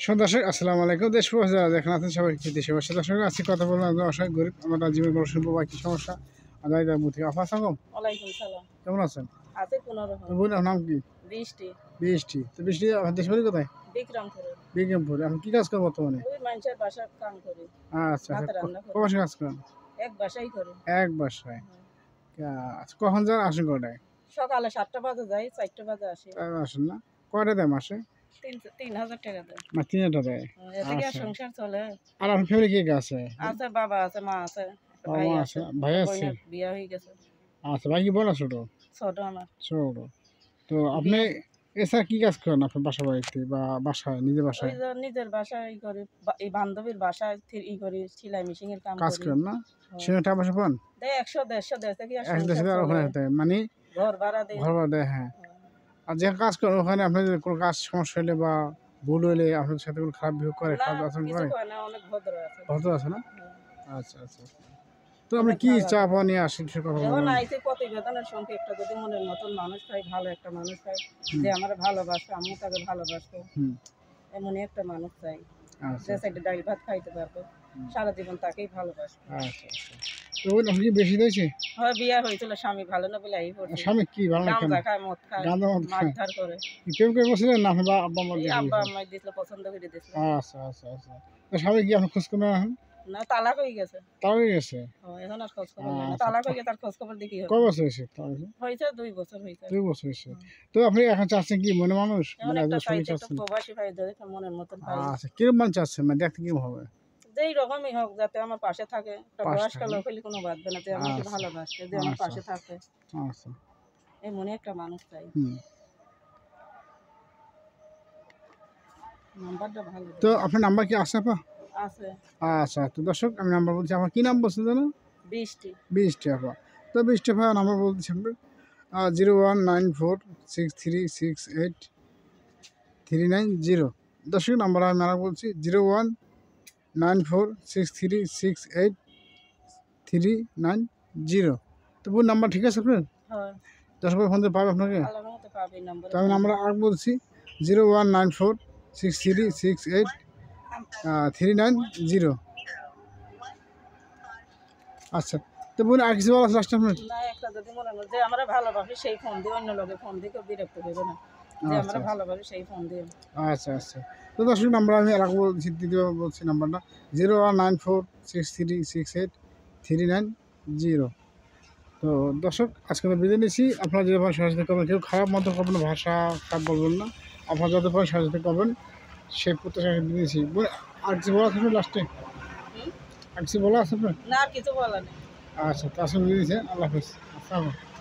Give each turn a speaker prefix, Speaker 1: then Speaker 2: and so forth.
Speaker 1: দর্শক আসসালামু আলাইকুম। দেশ প্রবাস যারা দেখেন আছেন সবাই দেশে বসে দর্শক আজকে কথা বললাম একজন অসহায় গরিব আমরা জীবন বড় শুনবো বা কি সমস্যা আদায় বুথ থেকে আফা সালাম
Speaker 2: ওয়ালাইকুম সালাম।
Speaker 1: কেমন আছেন?
Speaker 2: আছে কোন রকম।
Speaker 1: তো বলুন নাম কি?
Speaker 2: বৃষ্টি।
Speaker 1: বৃষ্টি। তো বৃষ্টি আপনার দেশ বাড়ি কোথায়?
Speaker 2: বিক্রমপুরে।
Speaker 1: বিক্রমপুর। আপনি কি কাজ করেন বর্তমানে?
Speaker 2: ওই মানুষের বাসার কাম করি।
Speaker 1: আচ্ছা
Speaker 2: ভাত
Speaker 1: আচ্ছা
Speaker 2: রান্না করি।
Speaker 1: কবাসে কাজ করেন?
Speaker 2: এক বাসাই করি।
Speaker 1: এক বাসায়। আচ্ছা কখন যান আসেন কটায়?
Speaker 2: সকালে 7টা বাজে যাই, 4টা বাজে আসি।
Speaker 1: আসেন না কয়টা দেয় মাসে?
Speaker 2: 3000 টাকা দেয়।
Speaker 1: না 3000 দেয়।
Speaker 2: এতে কি আর
Speaker 1: আচ্ছা।
Speaker 2: সংসার চলে?
Speaker 1: আর আপনার ফ্যামিলি কে কে আছে?
Speaker 2: আছে বাবা আছে, মা আছে, একটা
Speaker 1: বাবা
Speaker 2: ভাই
Speaker 1: মা
Speaker 2: আছে,
Speaker 1: আছে, ভাই আছে?
Speaker 2: বোনের বিয়ে হয়ে গেছে।
Speaker 1: আচ্ছা ভাই কি বড় ছোট?
Speaker 2: ছোট আমার।
Speaker 1: ছোট। তো আপনি এছাড়া কি কাজ করেন আপনার বাসা বাড়িতে বা বাসায় নিজের
Speaker 2: ওই
Speaker 1: বাসায়?
Speaker 2: যে নিজের বাসায় ই করি, এই বান্ধবীর বাসায় ই করি, সেলাই মেশিন এর কাম
Speaker 1: কাজ
Speaker 2: করি।
Speaker 1: করেন না? সেটা টাকা পয়সা পান?
Speaker 2: দেয় 100 150 দেয় কি আর
Speaker 1: এক দেশে
Speaker 2: সংসার
Speaker 1: আর ওখানে
Speaker 2: চলে?
Speaker 1: মানে
Speaker 2: ঘর ভাড়া দেয়।
Speaker 1: ঘর ভাড়া দেয়, হ্যাঁ। আর যে কাজ করেন ওখানে আপনার যদি কোনো কাজ সমস্যা হলে বা ভুল হলে আপনার সাথে কোনো খারাপ বিহেভ করে,
Speaker 2: না,
Speaker 1: খারাপ আচরণ
Speaker 2: কিছু
Speaker 1: করে?
Speaker 2: কয় না, অনেক ভদ্র আছে।
Speaker 1: ভদ্র আছে না?
Speaker 2: হ্যাঁ।
Speaker 1: আচ্ছা আচ্ছা আচ্ছা। তো আপনি কি চা পাওয়া নিয়ে আসেন সে কথা
Speaker 2: এখন
Speaker 1: বলুন।
Speaker 2: আইছে প্রতিবেদনের সঙ্গে একটা যদি মনের মতন মানুষ পাই, ভালো একটা মানুষ পাই যে আমার ভালোবাসে, আমিও তাকে ভালোবাসবো, এমনই একটা মানুষ চাই
Speaker 1: আচ্ছা
Speaker 2: যে সাইডে ডাল ভাত খাইতে পারবো, সারা জীবন তাকেই ভালোবাসবো।
Speaker 1: আচ্ছা আচ্ছা। তো ওই আপনি কি বেশি দিয়েছে?
Speaker 2: হয় বিয়ে হয়েছিল, স্বামী ভালো না বলে এই পড়ছে,
Speaker 1: স্বামী কি ভালো না কেন?
Speaker 2: গাঁজা খায়, মদ খায়,
Speaker 1: গাঁজা মদ খায়?
Speaker 2: মারধর করে।
Speaker 1: কেউ কেউ বলছিলেন না আপনি বা আব্বা আম্মা
Speaker 2: এই
Speaker 1: দেখে
Speaker 2: আব্বা
Speaker 1: দিয়েছে?
Speaker 2: আম্মাই দিছিল, পছন্দ করে দিছিল।
Speaker 1: আচ্ছা আচ্ছা আচ্ছা। তো স্বামী কি আপনি খোঁজ করে রাখেন?
Speaker 2: না, তালাক হয়ে গেছে।
Speaker 1: তাও হয়ে গেছে?
Speaker 2: এখন আর খোঁজ খবর নেই না,
Speaker 1: আচ্ছা।
Speaker 2: তালাক হয়ে গেছে, তার খোঁজ খবর দেখি
Speaker 1: কয় বছর হয়েছে তাও হয়েছে?
Speaker 2: হয়েছে 2 বছর হয়েছে।
Speaker 1: 2 বছর হয়েছে। তো আপনি এখন চাচ্ছেন কি মনে মানুষ
Speaker 2: এখন
Speaker 1: মানে
Speaker 2: একটা
Speaker 1: একজন স্বামী
Speaker 2: চাইছে, একটা
Speaker 1: চাচ্ছেন?
Speaker 2: প্রবাসী ভাই যদি মনের মতন পাই,
Speaker 1: আচ্ছা কিরকম মান চাচ্ছেন মানে দেখতে কিরকম হবে?
Speaker 2: যেই রকমই হোক যাতে আমার পাশে থাকে, একটা
Speaker 1: পাশে
Speaker 2: বয়স্ক
Speaker 1: থাকে।
Speaker 2: লোক হলে কোনো বাঁধবে না, যে আমাকে
Speaker 1: আচ্ছা
Speaker 2: ভালোবাসে, যে আমার
Speaker 1: আচ্ছা
Speaker 2: পাশে থাকে,
Speaker 1: আচ্ছা।
Speaker 2: এমনই একটা মানুষ চাই।
Speaker 1: হুম।
Speaker 2: নাম্বারটা ভালো
Speaker 1: তো
Speaker 2: দেন।
Speaker 1: আপনার নাম্বার কি আছে আপা?
Speaker 2: আছে।
Speaker 1: আচ্ছা তো দর্শক আমি নাম্বার বলছি, আমার কি নাম বলছেন যেন?
Speaker 2: বৃষ্টি।
Speaker 1: 20টি আপা। তো 20টি আপা নাম্বার বলছি আপনার 0194683990। দর্শক নাম্বার আমি আর বলছি 019463683990। তো পুরো নাম্বার ঠিক আছে আপনার?
Speaker 2: হ্যাঁ,
Speaker 1: দর্শক ফোন দিয়ে পাবে আপনাকে?
Speaker 2: আল্লাহর মতো পাবে এই নম্বরে।
Speaker 1: তো আমি নাম্বার আর বলছি 019463683990। আচ্ছা তো বোন আর কিছু বলা আছে লাস্ট আপনার?
Speaker 2: না, একটা যদি মনে হয় যে আমরা ভালোবাসি সেই ফোন দিয়ে, অন্য লোকে ফোন দিয়ে কেউ বিরক্ত করবে না, যে আমরা
Speaker 1: আচ্ছা
Speaker 2: ভালোবাসি সেই ফোন দিয়ে।
Speaker 1: আচ্ছা আচ্ছা। তো দর্শক নাম্বার আমি আর বলছি, দ্বিতীয়বার বলছি নাম্বারটা 019463683990। তো দর্শক আজকে তো বিদায় নিচ্ছি। আপনারা যদি পারেন সহযোগিতা করবেন, কেউ খারাপ মতো করবেন, ভাষা খারাপ বলবেন না, আপনারা যত পারেন সহযোগিতা করবেন সেই প্রত্যাশা দিয়েছি। আর কিছু বলা আছে লাস্টে? আর কিছু বলা আছে আপনার?
Speaker 2: না, আর কিছু বলা নেই।
Speaker 1: আচ্ছা তো আসলে দিয়েছে। আল্লাহ হাফিজ। আসসালামু আলাইকুম।